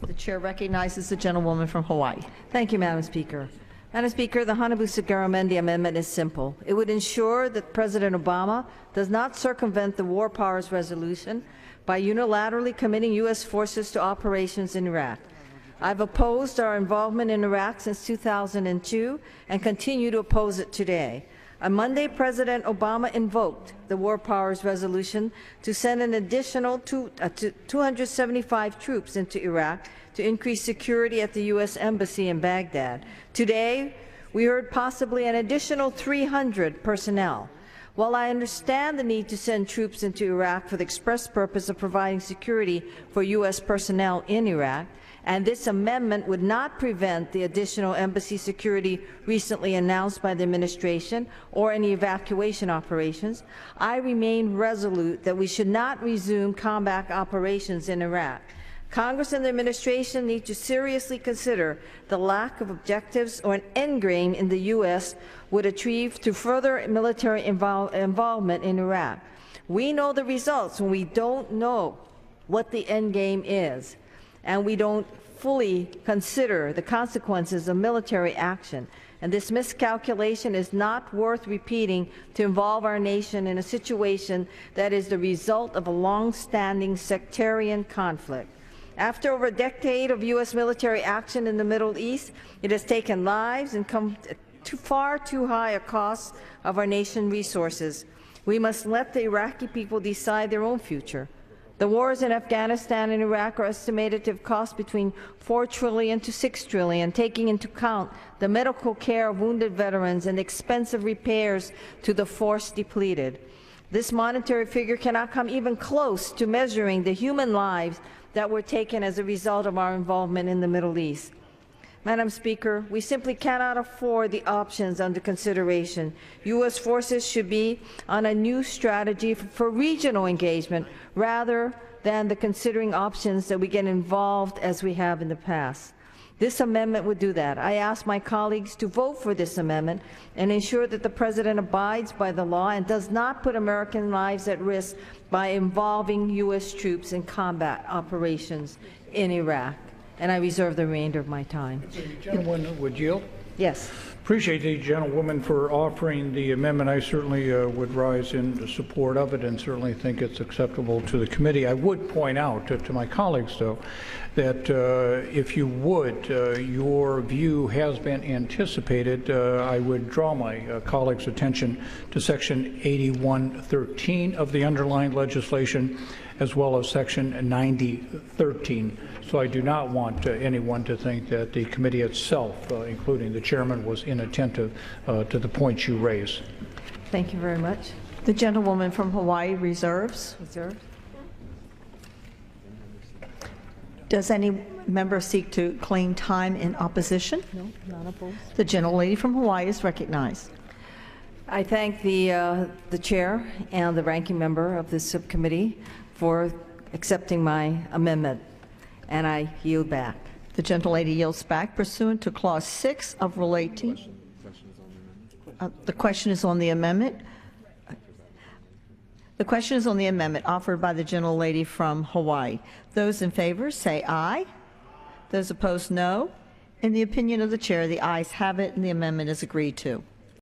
The chair recognizes the gentlewoman from Hawaii. Thank you, Madam Speaker. Madam Speaker, the Hanabusa Garamendi Amendment is simple. It would ensure that President Obama does not circumvent the War Powers Resolution by unilaterally committing U.S. forces to operations in Iraq. I've opposed our involvement in Iraq since 2002 and continue to oppose it today. On Monday, President Obama invoked the War Powers Resolution to send an additional 275 troops into Iraq to increase security at the U.S. Embassy in Baghdad. Today, we heard possibly an additional 300 personnel. While I understand the need to send troops into Iraq for the express purpose of providing security for U.S. personnel in Iraq, and this amendment would not prevent the additional embassy security recently announced by the administration or any evacuation operations, I remain resolute that we should not resume combat operations in Iraq. Congress and the administration need to seriously consider the lack of objectives or an endgame in the U.S. would achieve through further military involvement in Iraq. We know the results when we don't know what the endgame is, and we don't fully consider the consequences of military action. And this miscalculation is not worth repeating to involve our nation in a situation that is the result of a long-standing sectarian conflict. After over a decade of U.S. military action in the Middle East, it has taken lives and come to far too high a cost of our nation's resources. We must let the Iraqi people decide their own future. The wars in Afghanistan and Iraq are estimated to have cost between $4 trillion to $6 trillion, taking into account the medical care of wounded veterans and expensive repairs to the force depleted. This monetary figure cannot come even close to measuring the human lives that were taken as a result of our involvement in the Middle East. Madam Speaker, we simply cannot afford the options under consideration. U.S. forces should be on a new strategy for regional engagement rather than the considering options that we get involved as we have in the past. This amendment would do that. I ask my colleagues to vote for this amendment and ensure that the President abides by the law and does not put American lives at risk by involving U.S. troops in combat operations in Iraq. And I reserve the remainder of my time. The gentleman would yield? Yes. Appreciate the gentlewoman for offering the amendment. I certainly would rise in support of it and certainly think it's acceptable to the committee. I would point out to my colleagues, though, that if you would, your view has been anticipated. I would draw my colleagues' attention to Section 8113 of the underlying legislation, as well as Section 9013. So I do not want anyone to think that the committee itself, including the chairman, was inattentive to the points you raise. Thank you very much. The gentlewoman from Hawaii reserves. Reserved. Does any member seek to claim time in opposition? No, not opposed. The gentlelady from Hawaii is recognized. I thank the chair and the ranking member of this subcommittee for accepting my amendment, and I yield back. The gentlelady yields back pursuant to Clause 6 of Rule 18. The question is on the amendment. The question is on the amendment offered by the gentlelady from Hawaii. Those in favor say aye. Those opposed, no. In the opinion of the chair, the ayes have it and the amendment is agreed to.